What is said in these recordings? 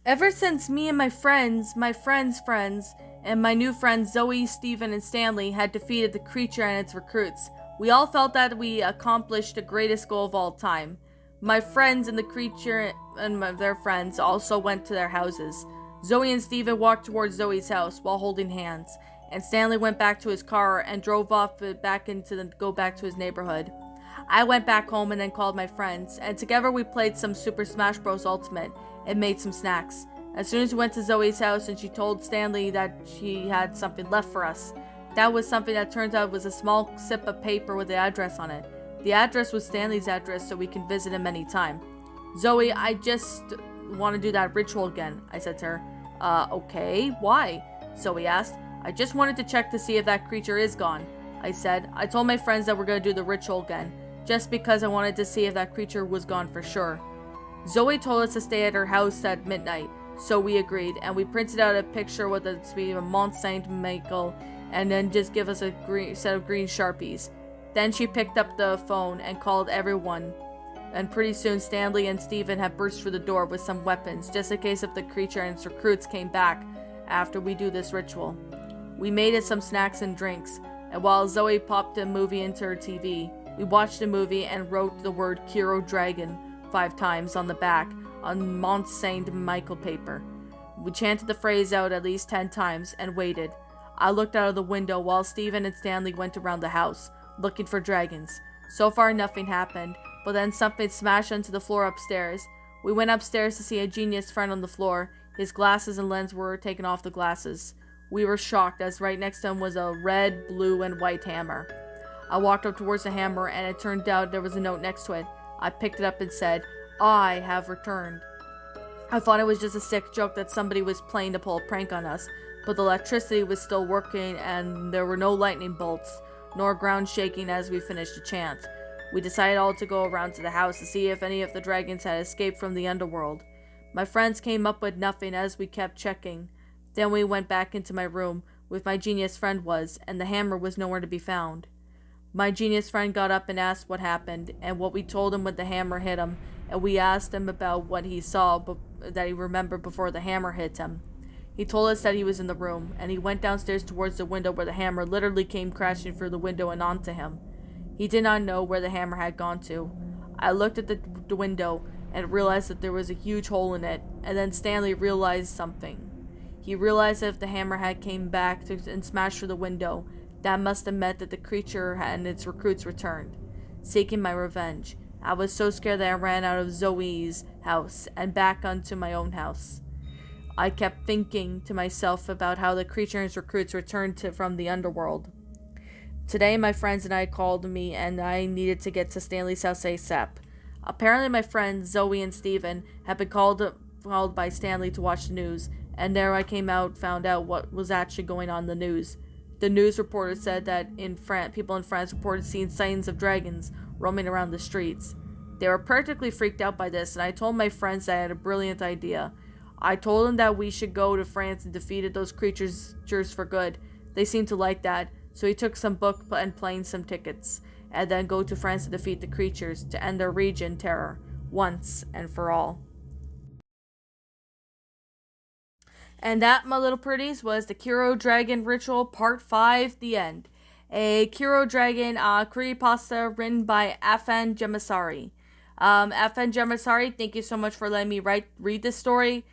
Ever since me and my friends' friends, and my new friends Zoe, Steven, and Stanley had defeated the creature and its recruits, we all felt that we accomplished the greatest goal of all time. My friends and the creature and their friends also went to their houses. Zoe and Steven walked towards Zoe's house while holding hands, and Stanley went back to his car and drove off go back to his neighborhood. I went back home and then called my friends, and together we played some Super Smash Bros. Ultimate and made some snacks. As soon as we went to Zoe's house and she told Stanley that she had something left for us, that was something that turns out was a small slip of paper with the address on it. The address was Stanley's address, so we can visit him anytime. Zoe, I just want to do that ritual again, I said to her. Okay, why? Zoe asked. I just wanted to check to see if that creature is gone, I said. I told my friends that we're going to do the ritual again, just because I wanted to see if that creature was gone for sure. Zoe told us to stay at her house at midnight, so we agreed, and we printed out a picture with a Mont Saint Michel, and then just give us a set of green Sharpies. Then she picked up the phone and called everyone, and pretty soon Stanley and Steven had burst through the door with some weapons, just in case if the creature and its recruits came back after we do this ritual. We made us some snacks and drinks, and while Zoe popped a movie into her TV, we watched the movie and wrote the word Kero Dragon 5 times on the back on Mont Saint Michel paper. We chanted the phrase out at least 10 times and waited. I looked out of the window while Steven and Stanley went around the house, looking for dragons. So far nothing happened, but then something smashed onto the floor upstairs. We went upstairs to see a genius friend on the floor. His glasses and lens were taken off the glasses. We were shocked as right next to him was a red, blue, and white hammer. I walked up towards the hammer and it turned out there was a note next to it. I picked it up and said, I have returned. I thought it was just a sick joke that somebody was playing to pull a prank on us, but the electricity was still working and there were no lightning bolts, nor ground shaking as we finished the chant. We decided all to go around to the house to see if any of the dragons had escaped from the underworld. My friends came up with nothing as we kept checking. Then we went back into my room, where my genius friend was, and the hammer was nowhere to be found. My genius friend got up and asked what happened, and what we told him when the hammer hit him, and we asked him about what he saw that he remembered before the hammer hit him. He told us that he was in the room, and he went downstairs towards the window where the hammer literally came crashing through the window and onto him. He did not know where the hammer had gone to. I looked at the window and realized that there was a huge hole in it, and then Stanley realized something. He realized that if the hammer had came back and smashed through the window, that must have meant that the creature and its recruits returned, seeking my revenge. I was so scared that I ran out of Zoe's house and back onto my own house. I kept thinking to myself about how the creature and its recruits returned from the underworld. Today, my friends and I called me and I needed to get to Stanley's house ASAP. Apparently, my friends Zoe and Steven had been called by Stanley to watch the news, and there I found out what was actually going on in the news. The news reporter said that people in France reported seeing sightings of dragons roaming around the streets. They were practically freaked out by this, and I told my friends that I had a brilliant idea. I told them that we should go to France and defeat those creatures for good. They seemed to like that, so he took some book and plane some tickets, and then go to France to defeat the creatures, to end their region terror, once and for all. And that, my little pretties, was the Kero Dragon Ritual Part 5, the end. A Kero Dragon creepypasta written by Affan Jamsari. Affan Jamsari, thank you so much for letting me read this story.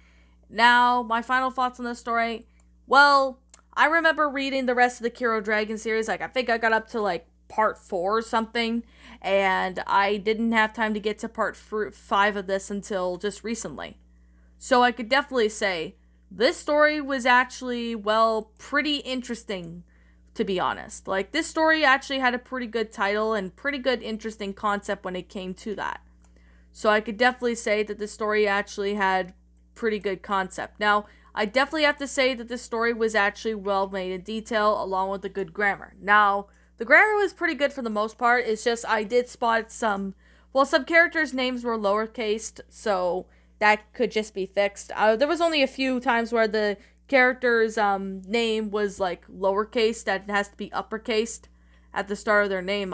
Now, my final thoughts on this story. Well, I remember reading the rest of the Kero Dragon series. I think I got up to part 4 or something, and I didn't have time to get to part 5 of this until just recently. So I could definitely say this story was actually, pretty interesting, to be honest. This story actually had a pretty good title and pretty good interesting concept when it came to that. So I could definitely say that the story actually had pretty good concept. Now, I definitely have to say that this story was actually well made in detail, along with the good grammar. Now, the grammar was pretty good for the most part. It's just I did spot some characters' names were lowercased, so that could just be fixed. There was only a few times where the character's name was lowercase, that it has to be uppercased at the start of their name,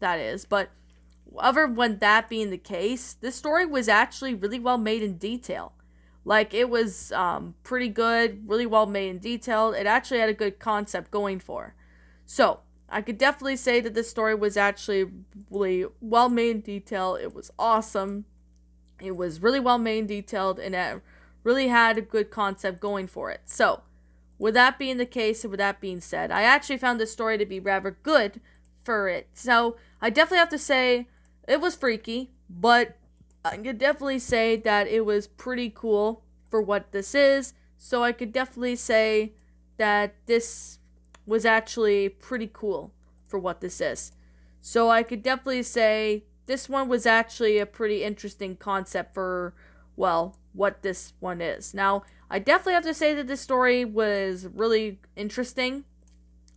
that is. But other than that being the case, this story was actually really well made in detail. Like, it was pretty good, really well made and detailed. It actually had a good concept going for. So, I could definitely say that this story was actually really well made and detailed. It was awesome. It was really well made and detailed, and it really had a good concept going for it. So, with that being the case, and with that being said, I actually found this story to be rather good for it. So, I definitely have to say it was freaky, but I could definitely say that it was pretty cool for what this is. So, I could definitely say that this was actually pretty cool for what this is. So, I could definitely say this one was actually a pretty interesting concept for, well, what this one is. Now, I definitely have to say that this story was really interesting.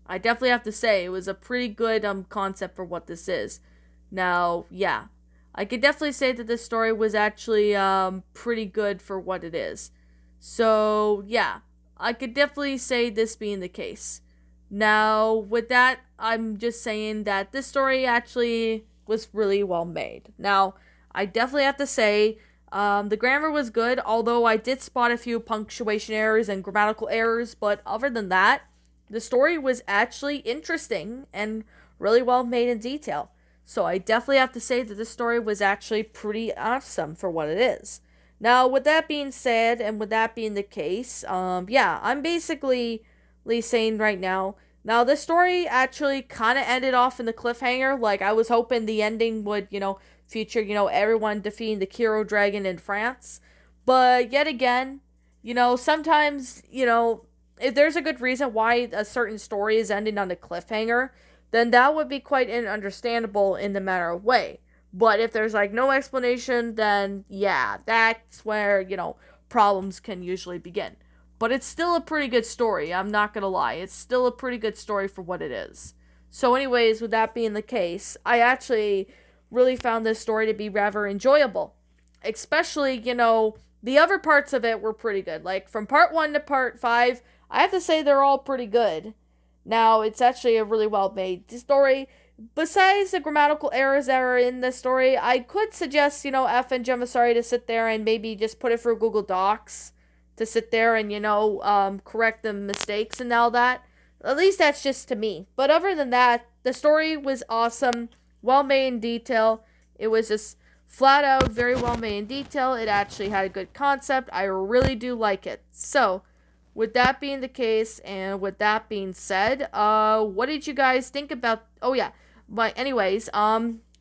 I definitely have to say it was a pretty good concept for what this is. Now, yeah, I could definitely say that this story was actually pretty good for what it is. So, yeah, I could definitely say this being the case. Now, with that, I'm just saying that this story actually was really well made. Now, I definitely have to say the grammar was good, although I did spot a few punctuation errors and grammatical errors, but other than that, the story was actually interesting and really well made in detail. So I definitely have to say that this story was actually pretty awesome for what it is. Now, with that being said, and with that being the case, yeah, I'm basically saying right now. Now, this story actually kind of ended off in the cliffhanger. Like, I was hoping the ending would, feature, everyone defeating the Kero dragon in France. But yet again, sometimes, if there's a good reason why a certain story is ending on a cliffhanger, then that would be quite understandable in the matter of way. But if there's like no explanation, then yeah, that's where, problems can usually begin. But it's still a pretty good story, I'm not gonna lie. It's still a pretty good story for what it is. So, anyways, with that being the case, I actually really found this story to be rather enjoyable. Especially, the other parts of it were pretty good. Like, from part 1 to part 5, I have to say they're all pretty good. Now, it's actually a really well made story. Besides the grammatical errors that are in the story, I could suggest, Affan Jamsari to sit there and maybe just put it through Google Docs to sit there and, correct the mistakes and all that. At least that's just to me. But other than that, the story was awesome, well made in detail. It was just flat out very well made in detail. It actually had a good concept. I really do like it. So, with that being the case, and with that being said, what did you guys think about? Oh yeah, but anyways,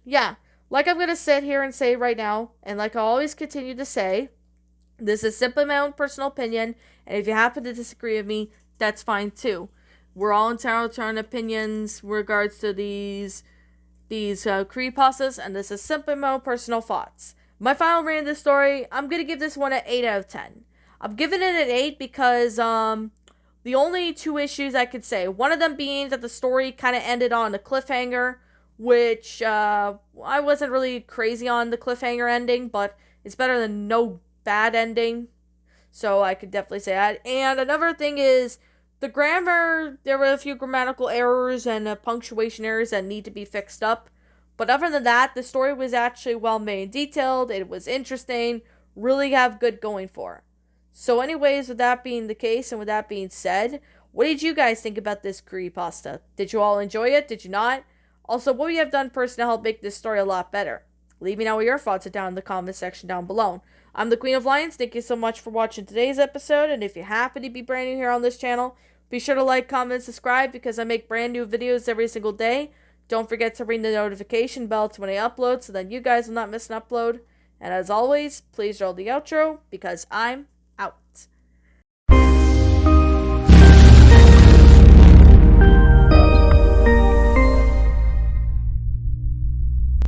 yeah, like I'm gonna sit here and say right now, and like I always continue to say, this is simply my own personal opinion, and if you happen to disagree with me, that's fine too. We're all entitled to our own opinions in regards to these creepypastas, and this is simply my own personal thoughts. My final rating of this story, I'm gonna give this one an 8 out of 10. I'm giving it an 8 because the only two issues I could say, one of them being that the story kind of ended on a cliffhanger, which I wasn't really crazy on the cliffhanger ending, but it's better than no bad ending. So I could definitely say that. And another thing is the grammar, there were a few grammatical errors and punctuation errors that need to be fixed up. But other than that, the story was actually well made and detailed. It was interesting, really have good going for it. So anyways, with that being the case and with that being said, what did you guys think about this creepypasta? Did you all enjoy it? Did you not? Also, what would you have done personally to help make this story a lot better? Leave me know what your thoughts are down in the comment section down below. I'm the Queen of Lions. Thank you so much for watching today's episode. And if you happen to be brand new here on this channel, be sure to like, comment, and subscribe because I make brand new videos every single day. Don't forget to ring the notification bell to when I upload so that you guys will not miss an upload. And as always, please roll the outro because I'm